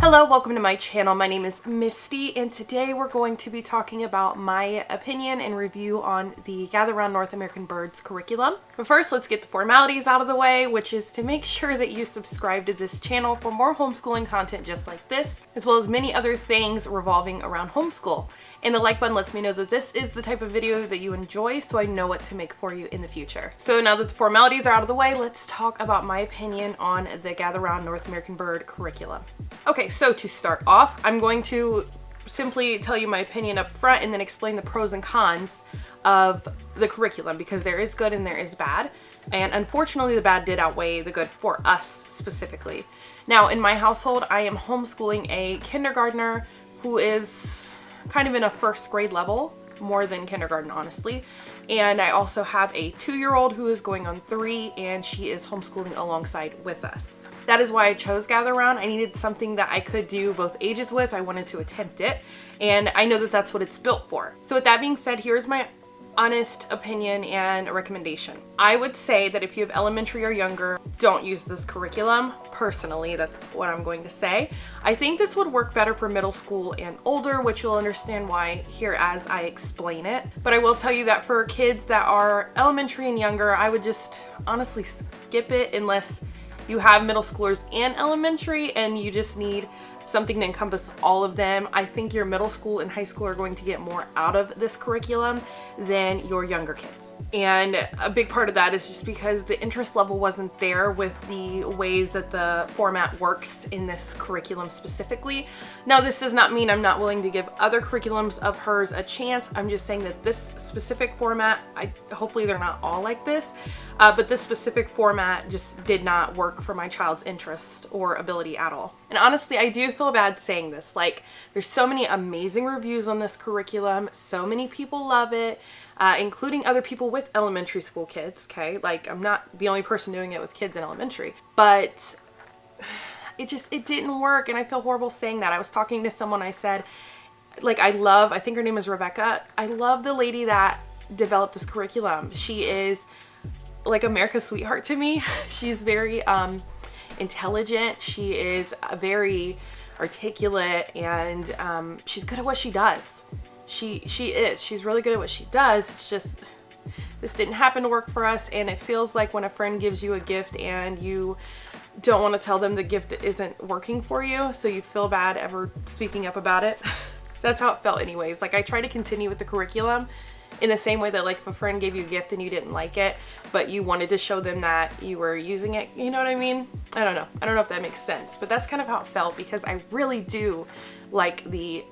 Hello, welcome to my channel. My name is Misty, and today we're going to be talking about my opinion and review on the Gather Round North American Birds curriculum. But first, let's get the formalities out of the way, which is to make sure that you subscribe to this channel for more homeschooling content just like this, as well as many other things revolving around homeschool. And the like button lets me know that this is the type of video that you enjoy, so I know what to make for you in the future. So now that the formalities are out of the way, let's talk about my opinion on the Gather Round North American Bird curriculum. Okay, so to start off, I'm going to simply tell you my opinion up front and then explain the pros and cons of the curriculum, because there is good and there is bad. And unfortunately, the bad did outweigh the good for us specifically. Now, in my household, I am homeschooling a kindergartner who is kind of in a first grade level, more than kindergarten, honestly. And I also have a 2-year-old who is going on 3, and she is homeschooling alongside with us. That is why I chose Gather Round. I needed something that I could do both ages with. I wanted to attempt it, and I know that that's what it's built for. So with that being said, here's my honest opinion and a recommendation. I would say that if you have elementary or younger, don't use this curriculum. Personally, that's what I'm going to say. I think this would work better for middle school and older, which you'll understand why here as I explain it. But I will tell you that for kids that are elementary and younger, I would just honestly skip it unless you have middle schoolers and elementary and you just need something to encompass all of them. I think your middle school and high school are going to get more out of this curriculum than your younger kids. And a big part of that is just because the interest level wasn't there with the way that the format works in this curriculum specifically. Now, this does not mean I'm not willing to give other curriculums of hers a chance. I'm just saying that this specific format, hopefully they're not all like this, but this specific format just did not work for my child's interest or ability at all. And honestly, I do feel bad saying this. Like, there's so many amazing reviews on this curriculum. So many people love it, including other people with elementary school kids, okay? Like, I'm not the only person doing it with kids in elementary. But it didn't work, and I feel horrible saying that. I was talking to someone, I said, like, I think her name is Rebecca. I love the lady that developed this curriculum. She is like America's sweetheart to me. She's very intelligent. She is very articulate, and she's good at what she does. She's really good at what she does. It's just this didn't happen to work for us, and it feels like when a friend gives you a gift and you don't want to tell them the gift isn't working for you, so you feel bad ever speaking up about it. That's how it felt anyways. Like, I try to continue with the curriculum in the same way that, like, if a friend gave you a gift and you didn't like it, but you wanted to show them that you were using it, you know what I mean? I don't know if that makes sense, but that's kind of how it felt, because I really do like the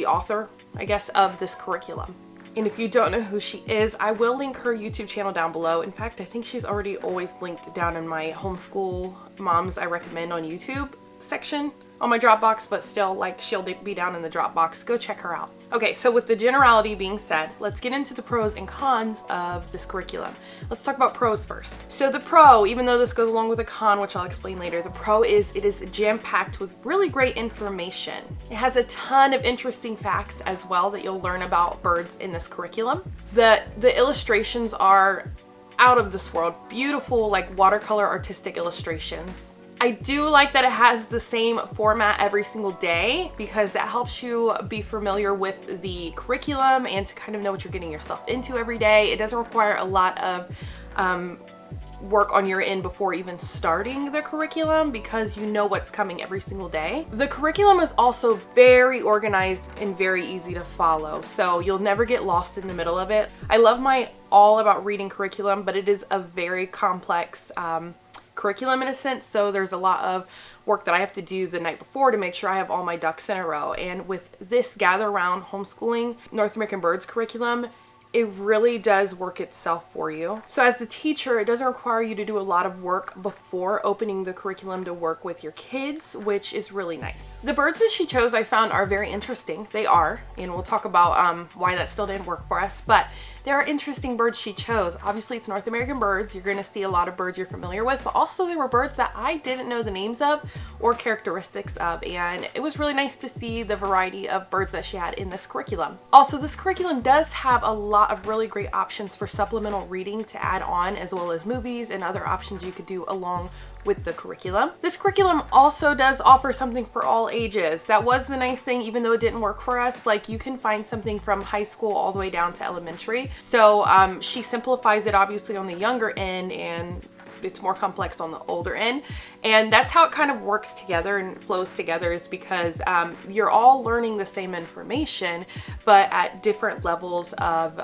author, I guess, of this curriculum. And if you don't know who she is, I will link her YouTube channel down below. In fact, I think she's already always linked down in my homeschool moms I recommend on YouTube section on my Dropbox, but still, like, she'll be down in the Dropbox. Go check her out. Okay, so with the generality being said, let's get into the pros and cons of this curriculum. Let's talk about pros first. So the pro, even though this goes along with a con, which I'll explain later, the pro is it is jam-packed with really great information. It has a ton of interesting facts as well that you'll learn about birds in this curriculum. The illustrations are out of this world. Beautiful, like, watercolor artistic illustrations. I do like that it has the same format every single day, because that helps you be familiar with the curriculum and to kind of know what you're getting yourself into every day. It doesn't require a lot of work on your end before even starting the curriculum, because you know what's coming every single day. The curriculum is also very organized and very easy to follow, so you'll never get lost in the middle of it. I love my all about reading curriculum, but it is a very complex curriculum in a sense, so there's a lot of work that I have to do the night before to make sure I have all my ducks in a row. And with this Gather Round homeschooling North American Birds curriculum, it really does work itself for you. So as the teacher, it doesn't require you to do a lot of work before opening the curriculum to work with your kids, which is really nice. The birds that she chose, I found, are very interesting. They are, and we'll talk about why that still didn't work for us, but there are interesting birds she chose. Obviously, it's North American birds. You're going to see a lot of birds you're familiar with, but also there were birds that I didn't know the names of or characteristics of, and it was really nice to see the variety of birds that she had in this curriculum. Also, this curriculum does have a lot lot of really great options for supplemental reading to add on, as well as movies and other options you could do along with the curriculum. This curriculum also does offer something for all ages. That was the nice thing, even though it didn't work for us. Like, you can find something from high school all the way down to elementary. So she simplifies it obviously on the younger end, and it's more complex on the older end. And that's how it kind of works together and flows together, is because you're all learning the same information, but at different levels of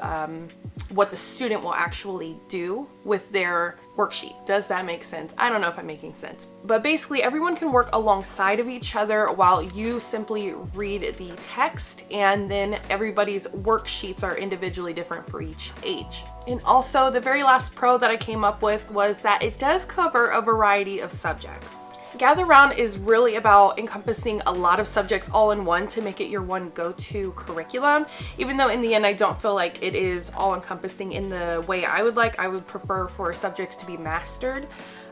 what the student will actually do with their worksheet. Does that make sense? I don't know if I'm making sense. But basically, everyone can work alongside of each other while you simply read the text, and then everybody's worksheets are individually different for each age. And also, the very last pro that I came up with was that it does cover a variety of subjects. Gather Round is really about encompassing a lot of subjects all in one to make it your one go-to curriculum, even though in the end I don't feel like it is all encompassing in the way I would like. I would prefer for subjects to be mastered,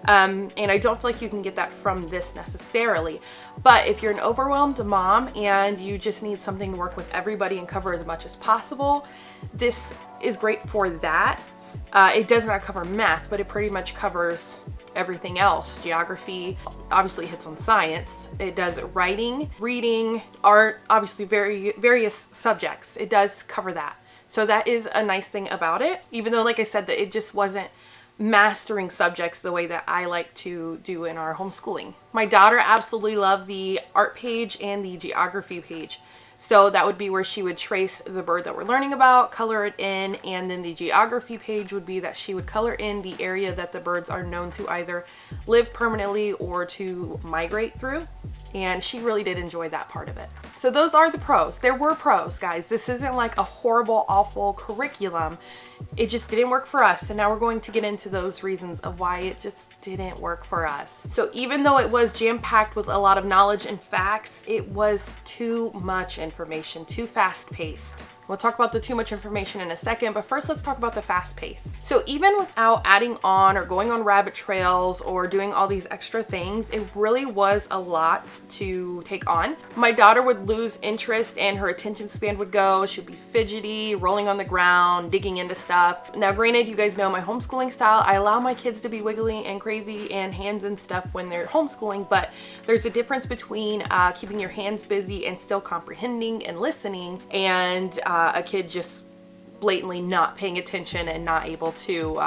and I don't feel like you can get that from this necessarily. But if you're an overwhelmed mom and you just need something to work with everybody and cover as much as possible, this is great for that. It does not cover math, but it pretty much covers everything else. Geography obviously hits on science. It does writing, reading, art, obviously various subjects. It does cover that. So that is a nice thing about it, even though, like I said, that it just wasn't mastering subjects the way that I like to do in our homeschooling. My daughter absolutely loved the art page and the geography page. So that would be where she would trace the bird that we're learning about, color it in, and then the geography page would be that she would color in the area that the birds are known to either live permanently or to migrate through. And she really did enjoy that part of it. So those are the pros. There were pros, guys. This isn't like a horrible, awful curriculum. It just didn't work for us. And now we're going to get into those reasons of why it just didn't work for us. So even though it was jam-packed with a lot of knowledge and facts, it was too much information, too fast-paced. We'll talk about the too much information in a second, but first let's talk about the fast pace. So even without adding on or going on rabbit trails or doing all these extra things, it really was a lot to take on. My daughter would lose interest and her attention span would go. She'd be fidgety, rolling on the ground, digging into stuff. Now granted, you guys know my homeschooling style. I allow my kids to be wiggly and crazy and hands and stuff when they're homeschooling, but there's a difference between keeping your hands busy and still comprehending and listening, and a kid just blatantly not paying attention and not able to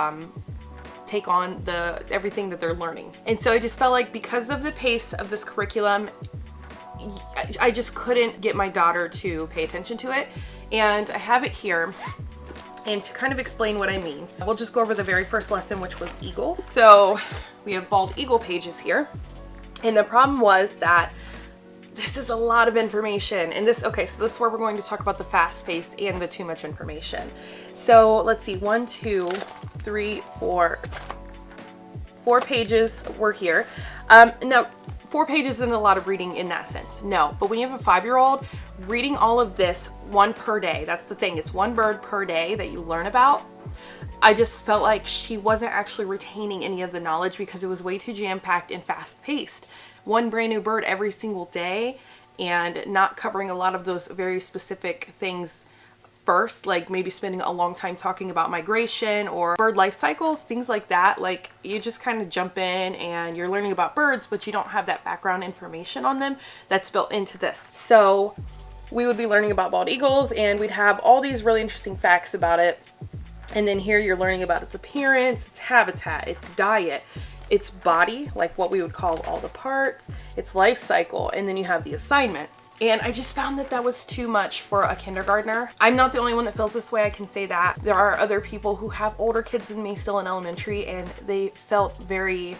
take on everything that they're learning. And so I just felt like because of the pace of this curriculum, I just couldn't get my daughter to pay attention to it. And I have it here. And to kind of explain what I mean, we'll just go over the very first lesson, which was eagles. So we have bald eagle pages here. And the problem was that this is a lot of information. And so this is where we're going to talk about the fast pace and the too much information. So let's see, 1, 2, 3, 4 pages were here. Now, 4 pages isn't a lot of reading in that sense, no. But when you have a 5-year-old, reading all of this, 1 per day, that's the thing. It's 1 bird per day that you learn about. I just felt like she wasn't actually retaining any of the knowledge because it was way too jam-packed and fast-paced. 1 brand new bird every single day and not covering a lot of those very specific things first, like maybe spending a long time talking about migration or bird life cycles, things like that. Like, you just kind of jump in and you're learning about birds, but you don't have that background information on them that's built into this. So we would be learning about bald eagles and we'd have all these really interesting facts about it. And then here you're learning about its appearance, its habitat, its diet, its body, like what we would call all the parts, its life cycle, and then you have the assignments. And I just found that was too much for a kindergartner. I'm not the only one that feels this way, I can say that. There are other people who have older kids than me still in elementary, and they felt very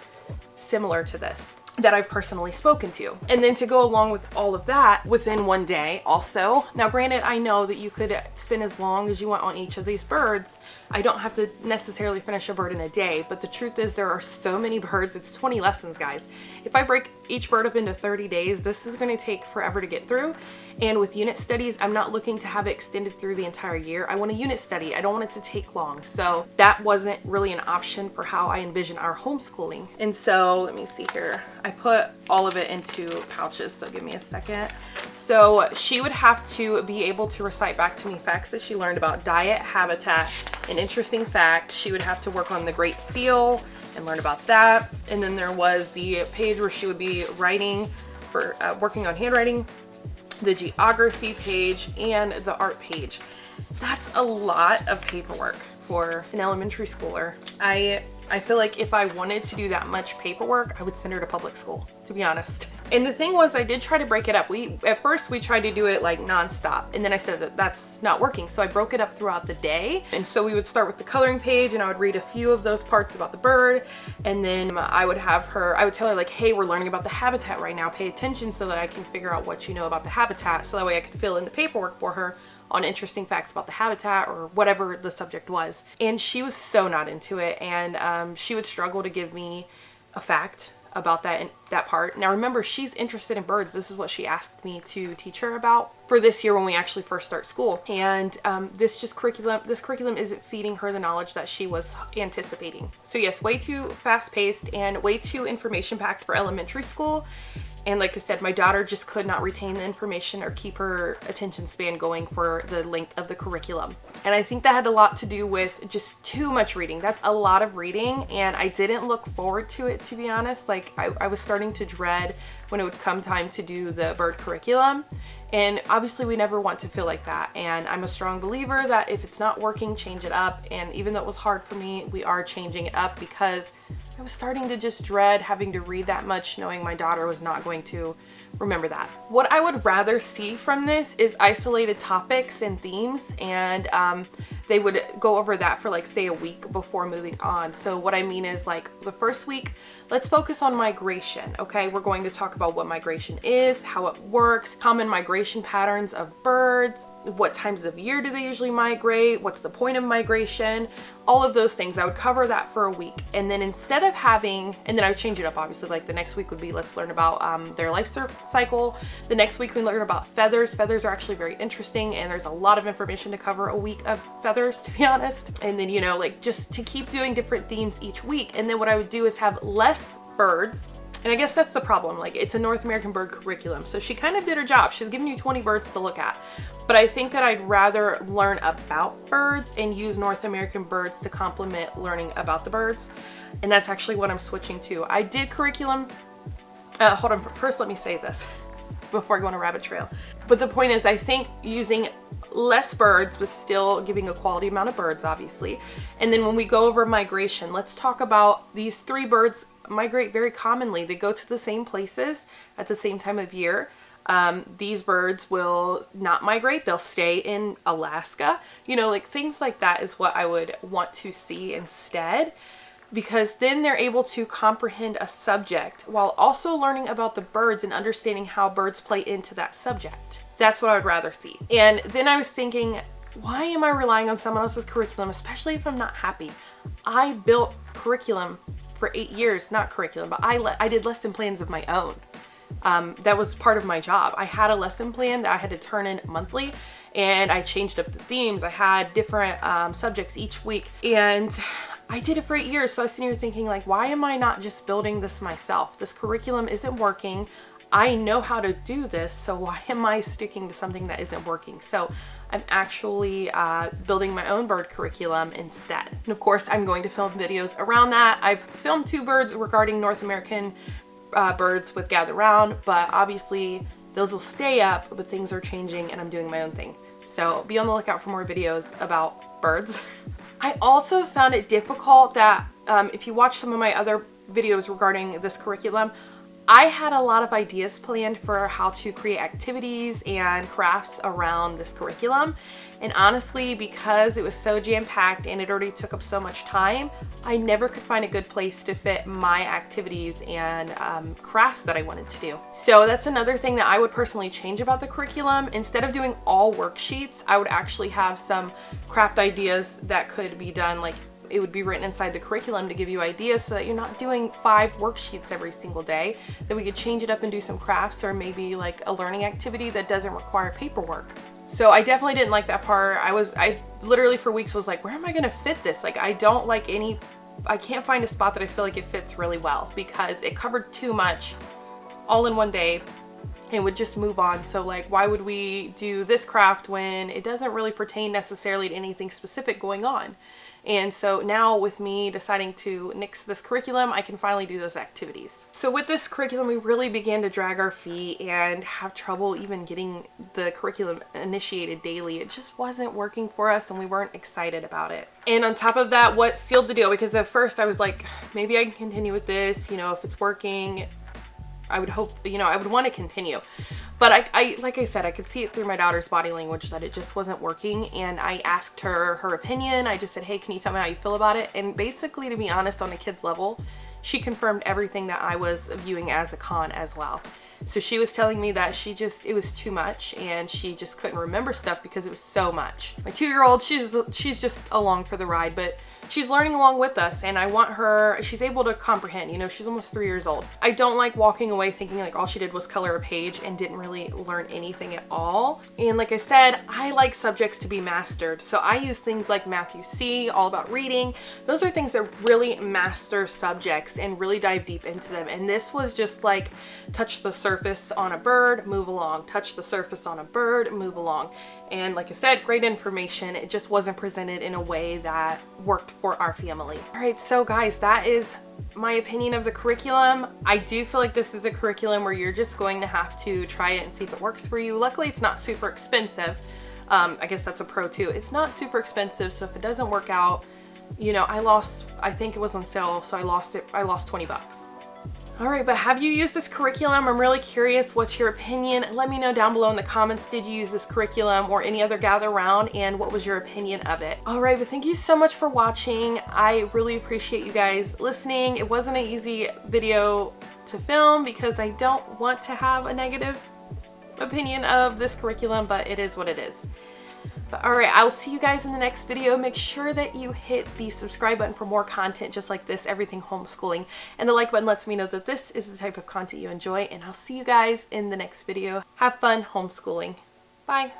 similar to this that I've personally spoken to. And then to go along with all of that within 1 day also. Now granted, I know that you could spend as long as you want on each of these birds. I don't have to necessarily finish a bird in a day, but the truth is there are so many birds. It's 20 lessons, guys. If I break each bird up into 30 days, this is going to take forever to get through. And with unit studies, I'm not looking to have it extended through the entire year. I want a unit study. I don't want it to take long. So that wasn't really an option for how I envision our homeschooling. And so let me see here. I put all of it into pouches, so give me a second. So she would have to be able to recite back to me facts that she learned about diet, habitat, an interesting fact. She would have to work on the Great Seal and learn about that. And then there was the page where she would be writing for working on handwriting, the geography page, and the art page. That's a lot of paperwork for an elementary schooler. I feel like if I wanted to do that much paperwork, I would send her to public school, to be honest. And the thing was, I did try to break it up. At first we tried to do it like nonstop, and then I said that that's not working. So I broke it up throughout the day. And so we would start with the coloring page, and I would read a few of those parts about the bird. And then I would tell her like, hey, we're learning about the habitat right now. Pay attention so that I can figure out what you know about the habitat. So that way I could fill in the paperwork for her on interesting facts about the habitat or whatever the subject was. And she was so not into it, and she would struggle to give me a fact about that part. Now remember, she's interested in birds. This is what she asked me to teach her about for this year when we actually first start school. And this curriculum isn't feeding her the knowledge that she was anticipating. So yes, way too fast-paced and way too information-packed for elementary school. And like I said, my daughter just could not retain the information or keep her attention span going for the length of the curriculum. And I think that had a lot to do with just too much reading. That's a lot of reading, and I didn't look forward to it, to be honest. Like I was starting to dread when it would come time to do the bird curriculum. And obviously we never want to feel like that. And I'm a strong believer that if it's not working, change it up. And even though it was hard for me, we are changing it up because I was starting to just dread having to read that much, knowing my daughter was not going to remember that. What I would rather see from this is isolated topics and themes, and they would go over that for like say a week before moving on. So what I mean is like the first week, let's focus on migration. Okay, we're going to talk about what migration is, how it works, common migration patterns of birds, what times of year do they usually migrate, what's the point of migration, all of those things. I would cover that for a week, and then instead of having, and then I would change it up obviously. Like the next week would be, let's learn about their life cycle. The next week we learn about feathers. Feathers are actually very interesting, and there's a lot of information to cover a week of feathers, to be honest. And then, you know, like just to keep doing different themes each week. And then what I would do is have less birds. And I guess that's the problem. Like, it's a North American bird curriculum, so she kind of did her job. She's giving you 20 birds to look at. But I think that I'd rather learn about birds and use North American birds to complement learning about the birds. And that's actually what I'm switching to. I did curriculum. Hold on, first let me say this before I go on a rabbit trail. But the point is, I think using less birds was still giving a quality amount of birds, obviously. And then when we go over migration, let's talk about these 3 birds migrate very commonly. They go to the same places at the same time of year. These birds will not migrate. They'll stay in Alaska. You know, like things like that is what I would want to see instead, because then they're able to comprehend a subject while also learning about the birds and understanding how birds play into that subject. That's what I would rather see. And then I was thinking, why am I relying on someone else's curriculum, especially if I'm not happy? I built curriculum for 8 years, not curriculum, but I did lesson plans of my own. That was part of my job. I had a lesson plan that I had to turn in monthly, and I changed up the themes. I had different subjects each week, and I did it for 8 years. So I was sitting here thinking, like, why am I not just building this myself? This curriculum isn't working. I know how to do this, so why am I sticking to something that isn't working? So I'm actually building my own bird curriculum instead. And of course, I'm going to film videos around that. I've filmed 2 birds regarding North American birds with Gather Round, but obviously those will stay up, but things are changing and I'm doing my own thing. So be on the lookout for more videos about birds. I also found it difficult that if you watch some of my other videos regarding this curriculum, I had a lot of ideas planned for how to create activities and crafts around this curriculum. And honestly, because it was so jam-packed and it already took up so much time, I never could find a good place to fit my activities and crafts that I wanted to do. So that's another thing that I would personally change about the curriculum. Instead of doing all worksheets, I would actually have some craft ideas that could be done, like it would be written inside the curriculum to give you ideas so that you're not doing 5 worksheets every single day, that we could change it up and do some crafts or maybe like a learning activity that doesn't require paperwork. So I definitely didn't like that part. I literally for weeks was like, where am I gonna fit this? Like, I don't like any can't find a spot that I feel like it fits really well, because it covered too much all in one day and would just move on. So like, why would we do this craft when it doesn't really pertain necessarily to anything specific going on? And so now with me deciding to nix this curriculum, I can finally do those activities. So with this curriculum, we really began to drag our feet and have trouble even getting the curriculum initiated daily. It just wasn't working for us and we weren't excited about it. And on top of that, what sealed the deal, because at first I was like, maybe I can continue with this, you know, if it's working, I would hope, you know, I would want to continue. But I like I said, I could see it through my daughter's body language that it just wasn't working. And I asked her her opinion. I just said, hey, can you tell me how you feel about it? And basically, to be honest, on a kid's level, she confirmed everything that I was viewing as a con as well. So she was telling me that it was too much and she just couldn't remember stuff because it was so much. My 2-year-old, she's just along for the ride, but she's learning along with us, and I want her, she's able to comprehend, you know, she's almost 3 years old. I don't like walking away thinking like all she did was color a page and didn't really learn anything at all. And like I said, I like subjects to be mastered. So I use things like Matthew C, all about reading. Those are things that really master subjects and really dive deep into them. And this was just like touch the surface on a bird, move along, touch the surface on a bird, move along. And like I said, great information. It just wasn't presented in a way that worked for our family. All right, so guys, that is my opinion of the curriculum. I do feel like this is a curriculum where you're just going to have to try it and see if it works for you. Luckily, it's not super expensive. I guess that's a pro too. It's not super expensive, so if it doesn't work out, you know, I think it was on sale, so I lost 20 bucks. All right, but have you used this curriculum? I'm really curious. What's your opinion? Let me know down below in the comments. Did you use this curriculum or any other Gather Round, and what was your opinion of it? All right, but thank you so much for watching. I really appreciate you guys listening. It wasn't an easy video to film because I don't want to have a negative opinion of this curriculum, but it is what it is. But all right, I'll see you guys in the next video. Make sure that you hit the subscribe button for more content just like this, everything homeschooling. And the like button lets me know that this is the type of content you enjoy. And I'll see you guys in the next video. Have fun homeschooling. Bye.